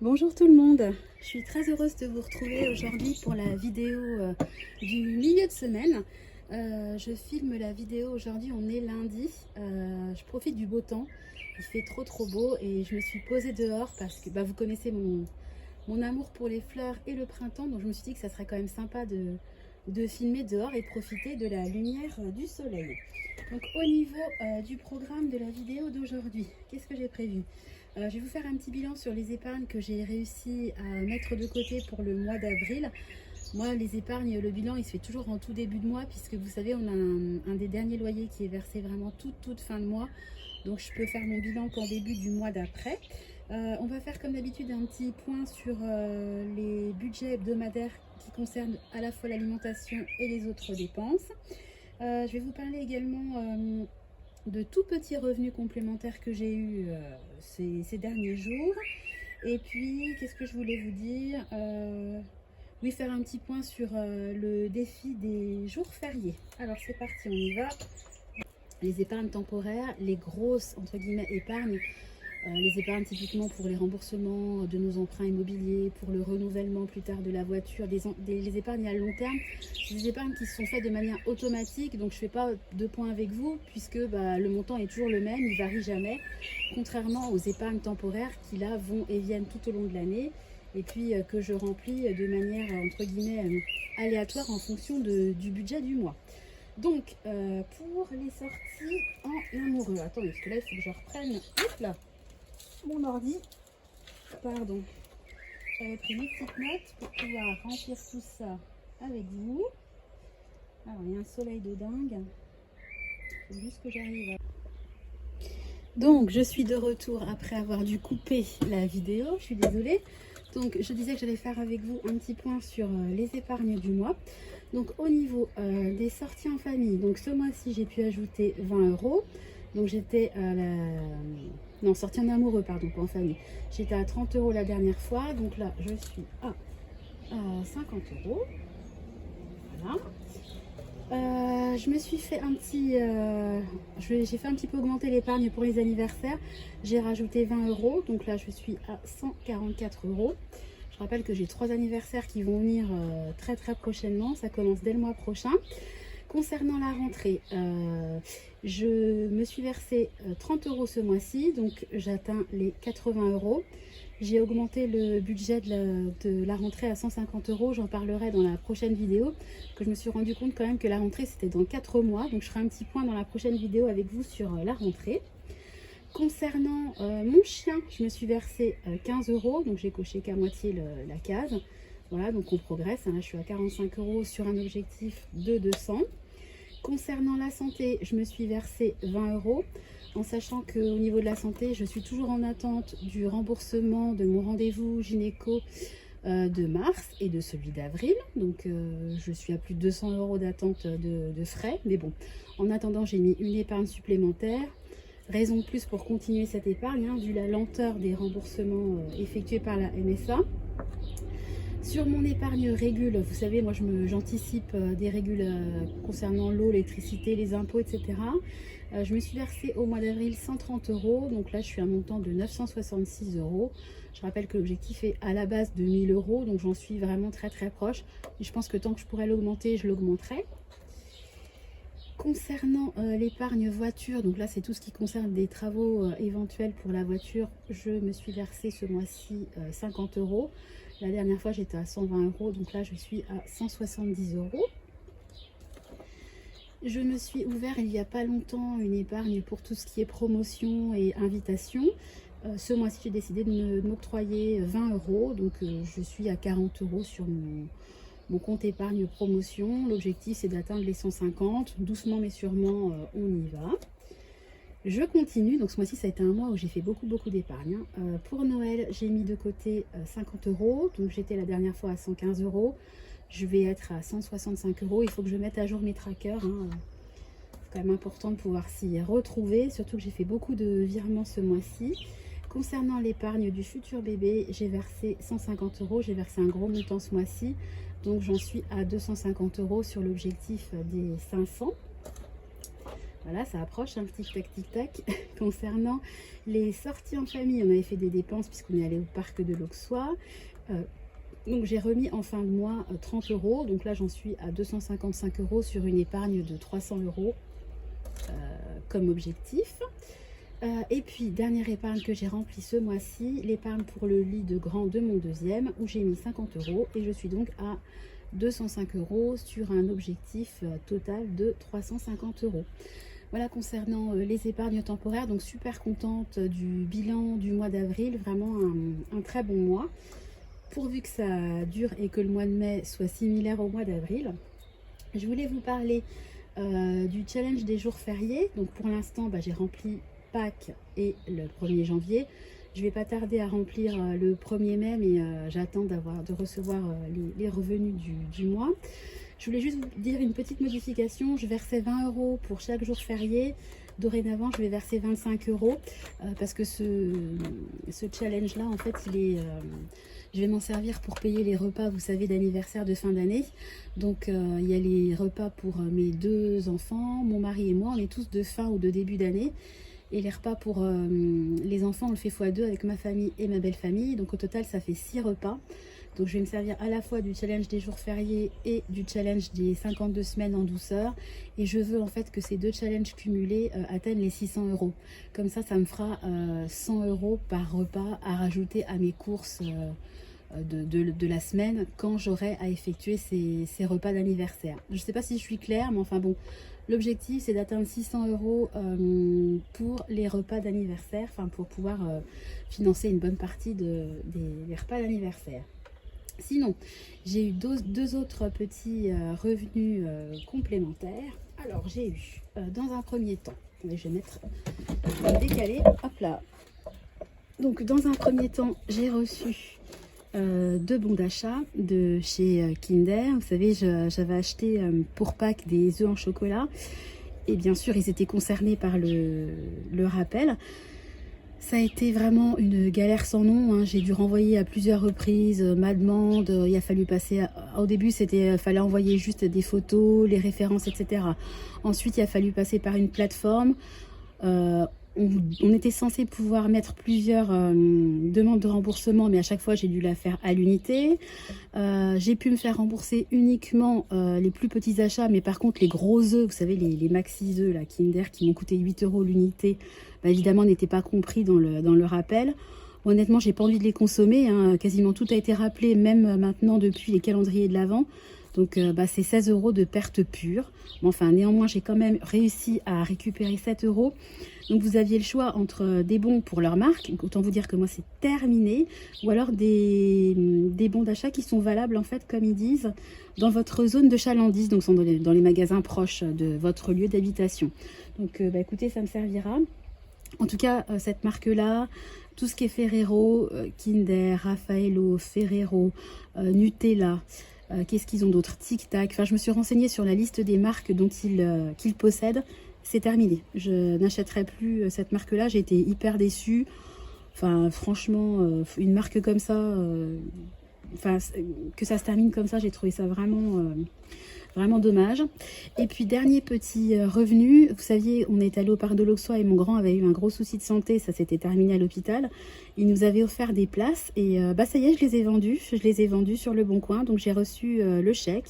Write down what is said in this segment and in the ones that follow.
Bonjour tout le monde, je suis très heureuse de vous retrouver aujourd'hui pour la vidéo du milieu de semaine. Je filme la vidéo aujourd'hui, on est lundi, je profite du beau temps, il fait trop beau et je me suis posée dehors parce que vous connaissez mon amour pour les fleurs et le printemps, donc je me suis dit que ça serait quand même sympa de filmer dehors et profiter de la lumière du soleil. Donc au niveau du programme de la vidéo d'aujourd'hui, qu'est-ce que j'ai prévu? Je vais vous faire un petit bilan sur les épargnes que j'ai réussi à mettre de côté pour le mois d'avril. Moi, les épargnes, le bilan, il se fait toujours en tout début de mois puisque vous savez, on a un des derniers loyers qui est versé vraiment toute fin de mois. Donc, je peux faire mon bilan qu'en début du mois d'après. On va faire comme d'habitude un petit point sur les budgets hebdomadaires qui concernent à la fois l'alimentation et les autres dépenses. Je vais vous parler également de tout petits revenus complémentaires que j'ai eu ces derniers jours. Et puis, qu'est-ce que je voulais vous dire? Oui, faire un petit point sur le défi des jours fériés. Alors, c'est parti, on y va. Les épargnes temporaires, les grosses, entre guillemets, épargnes. Les épargnes typiquement pour les remboursements de nos emprunts immobiliers, pour le renouvellement plus tard de la voiture, les épargnes à long terme, des épargnes qui sont faites de manière automatique, donc je ne fais pas de points avec vous puisque le montant est toujours le même, il ne varie jamais, contrairement aux épargnes temporaires qui là vont et viennent tout au long de l'année et puis que je remplis de manière entre guillemets aléatoire en fonction du budget du mois. Donc pour les sorties en amoureux, attendez parce que là il faut que je reprenne, hop là, mon ordi, pardon, j'avais pris mes petites notes pour pouvoir remplir tout ça avec vous. Alors il y a un soleil de dingue, il faut juste que j'arrive à... Donc je suis de retour après avoir dû couper la vidéo, je suis désolée. Donc je disais que j'allais faire avec vous un petit point sur les épargnes du mois. Donc au niveau des sorties en famille, donc ce mois-ci j'ai pu ajouter 20 euros. Donc j'étais à la... Non, sortie en amoureux, pardon, pas en famille. J'étais à 30 euros la dernière fois. Donc là, je suis à 50 euros. Voilà. Je me suis fait un petit... j'ai fait un petit peu augmenter l'épargne pour les anniversaires. J'ai rajouté 20 euros. Donc là, je suis à 144 euros. Je rappelle que j'ai 3 anniversaires qui vont venir très prochainement. Ça commence dès le mois prochain. Concernant la rentrée, je me suis versé 30 euros ce mois-ci, donc j'atteins les 80 euros. J'ai augmenté le budget de la rentrée à 150 euros, j'en parlerai dans la prochaine vidéo, que je me suis rendu compte quand même que la rentrée c'était dans 4 mois, donc je ferai un petit point dans la prochaine vidéo avec vous sur la rentrée. Concernant mon chien, je me suis versé 15 euros, donc j'ai coché qu'à moitié la case. Voilà, donc on progresse, là je suis à 45 euros sur un objectif de 200. Concernant la santé, je me suis versé 20 euros, en sachant qu'au niveau de la santé, je suis toujours en attente du remboursement de mon rendez-vous gynéco de mars et de celui d'avril. Donc je suis à plus de 200 euros d'attente de frais. Mais bon, en attendant, j'ai mis une épargne supplémentaire. Raison de plus pour continuer cette épargne, hein, vu la lenteur des remboursements effectués par la MSA. Sur mon épargne régule, vous savez, moi j'anticipe des régules concernant l'eau, l'électricité, les impôts, etc. Je me suis versé au mois d'avril 130 euros, donc là je suis à un montant de 966 euros. Je rappelle que l'objectif est à la base de 1000 euros, donc j'en suis vraiment très proche. Et je pense que tant que je pourrais l'augmenter, je l'augmenterai. Concernant l'épargne voiture, donc là c'est tout ce qui concerne des travaux éventuels pour la voiture, je me suis versé ce mois-ci 50 euros. La dernière fois j'étais à 120 euros, donc là je suis à 170 euros. Je me suis ouvert il n'y a pas longtemps une épargne pour tout ce qui est promotion et invitation. Ce mois-ci j'ai décidé de m'octroyer 20 euros, donc je suis à 40 euros sur mon compte épargne promotion. L'objectif c'est d'atteindre les 150, doucement mais sûrement on y va. Je continue, donc ce mois-ci ça a été un mois où j'ai fait beaucoup d'épargne. Pour Noël j'ai mis de côté 50 euros, donc j'étais la dernière fois à 115 euros. Je vais être à 165 euros, il faut que je mette à jour mes trackers. Hein. C'est quand même important de pouvoir s'y retrouver, surtout que j'ai fait beaucoup de virements ce mois-ci. Concernant l'épargne du futur bébé, j'ai versé 150 euros, j'ai versé un gros montant ce mois-ci. Donc j'en suis à 250 euros sur l'objectif des 500. Voilà, ça approche un petit tic-tac. Concernant les sorties en famille, on avait fait des dépenses puisqu'on est allé au parc de l'Auxois. Donc j'ai remis en fin de mois 30 euros. Donc là, j'en suis à 255 euros sur une épargne de 300 euros comme objectif. Et puis, dernière épargne que j'ai remplie ce mois-ci, l'épargne pour le lit de grand de mon deuxième, où j'ai mis 50 euros. Et je suis donc à 205 euros sur un objectif total de 350 euros. Voilà concernant les épargnes temporaires, donc super contente du bilan du mois d'avril, vraiment un très bon mois. Pourvu que ça dure et que le mois de mai soit similaire au mois d'avril. Je voulais vous parler du challenge des jours fériés. Donc pour l'instant, j'ai rempli Pâques et le 1er janvier. Je ne vais pas tarder à remplir le 1er mai, mais j'attends de recevoir les revenus du mois. Je voulais juste vous dire une petite modification. Je versais 20 euros pour chaque jour férié. Dorénavant, je vais verser 25 euros parce que ce challenge-là, en fait, je vais m'en servir pour payer les repas, vous savez, d'anniversaire de fin d'année. Donc, il y a les repas pour mes 2 enfants, mon mari et moi. On est tous de fin ou de début d'année. Et les repas pour les enfants, on le fait x2 avec ma famille et ma belle famille. Donc, au total, ça fait 6 repas. Donc je vais me servir à la fois du challenge des jours fériés et du challenge des 52 semaines en douceur. Et je veux en fait que ces 2 challenges cumulés atteignent les 600 euros. Comme ça, ça me fera 100 euros par repas à rajouter à mes courses de la semaine quand j'aurai à effectuer ces repas d'anniversaire. Je ne sais pas si je suis claire, mais enfin bon, l'objectif c'est d'atteindre 600 euros pour les repas d'anniversaire, enfin pour pouvoir financer une bonne partie des repas d'anniversaire. Sinon, j'ai eu deux autres petits revenus complémentaires. Alors, j'ai eu, dans un premier temps, je vais mettre décalé, hop là. Donc, dans un premier temps, j'ai reçu 2 bons d'achat de chez Kinder. Vous savez, j'avais acheté pour Pâques des œufs en chocolat. Et bien sûr, ils étaient concernés par le rappel. Ça a été vraiment une galère sans nom, hein. J'ai dû renvoyer à plusieurs reprises ma demande. Il a fallu passer, au début fallait envoyer juste des photos, les références, etc. Ensuite, il a fallu passer par une plateforme. On était censé pouvoir mettre plusieurs demandes de remboursement, mais à chaque fois j'ai dû la faire à l'unité. J'ai pu me faire rembourser uniquement les plus petits achats, mais par contre les gros œufs, vous savez, les maxi œufs la Kinder qui m'ont coûté 8 euros l'unité, évidemment n'étaient pas compris dans le rappel. Honnêtement, j'ai pas envie de les consommer, hein. Quasiment tout a été rappelé, même maintenant depuis les calendriers de l'Avent. Donc c'est 16 euros de perte pure. Mais enfin, néanmoins, j'ai quand même réussi à récupérer 7 euros. Donc vous aviez le choix entre des bons pour leur marque, autant vous dire que moi c'est terminé, ou alors des bons d'achat qui sont valables en fait, comme ils disent, dans votre zone de chalandise, donc sont dans les magasins proches de votre lieu d'habitation. Donc écoutez, ça me servira. En tout cas, cette marque-là, tout ce qui est Ferrero, Kinder, Raffaello, Ferrero, Nutella, qu'est-ce qu'ils ont d'autre, Tic Tac. Enfin, je me suis renseignée sur la liste des marques dont qu'ils possèdent. C'est terminé. Je n'achèterai plus cette marque-là. J'ai été hyper déçue. Enfin, franchement, une marque comme ça, que ça se termine comme ça, j'ai trouvé ça vraiment dommage. Et puis, dernier petit revenu. Vous saviez, on est allé au parc de l'Auxois et mon grand avait eu un gros souci de santé. Ça s'était terminé à l'hôpital. Il nous avait offert des places et ça y est, je les ai vendues. Je les ai vendues sur Le Bon Coin. Donc, j'ai reçu le chèque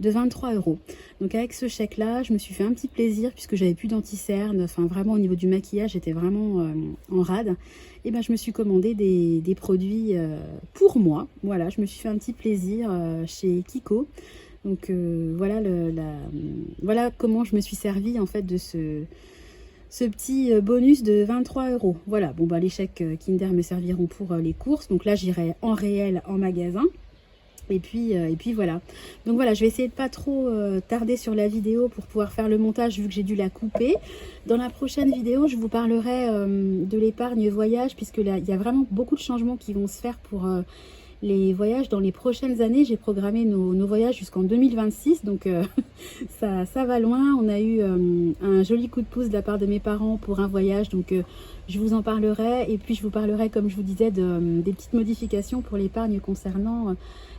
de 23 euros. Donc avec ce chèque-là, je me suis fait un petit plaisir puisque j'avais plus d'anti-cerne. Enfin, vraiment au niveau du maquillage, j'étais vraiment en rade. Et je me suis commandé des produits pour moi. Voilà, je me suis fait un petit plaisir chez Kiko. Donc voilà comment je me suis servie en fait de ce petit bonus de 23 euros. Voilà, bon les chèques Kinder me serviront pour les courses. Donc là, j'irai en réel en magasin. Et puis voilà. Donc voilà, je vais essayer de pas trop tarder sur la vidéo pour pouvoir faire le montage vu que j'ai dû la couper. Dans la prochaine vidéo, je vous parlerai de l'épargne voyage puisque là, il y a vraiment beaucoup de changements qui vont se faire pour les voyages dans les prochaines années. J'ai programmé nos voyages jusqu'en 2026, donc ça va loin. On a eu un joli coup de pouce de la part de mes parents pour un voyage, donc je vous en parlerai. Et puis je vous parlerai, comme je vous disais, des petites modifications pour l'épargne concernant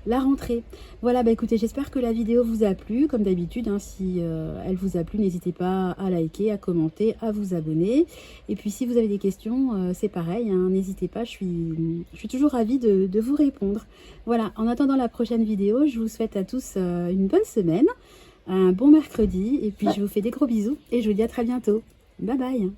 la rentrée. Voilà, bah écoutez, j'espère que la vidéo vous a plu. Comme d'habitude, hein, si elle vous a plu, n'hésitez pas à liker, à commenter, à vous abonner. Et puis si vous avez des questions, c'est pareil, hein, n'hésitez pas, je suis toujours ravie de vous répondre. Voilà, en attendant la prochaine vidéo, je vous souhaite à tous une bonne semaine, un bon mercredi, et puis je vous fais des gros bisous, et je vous dis à très bientôt. Bye bye.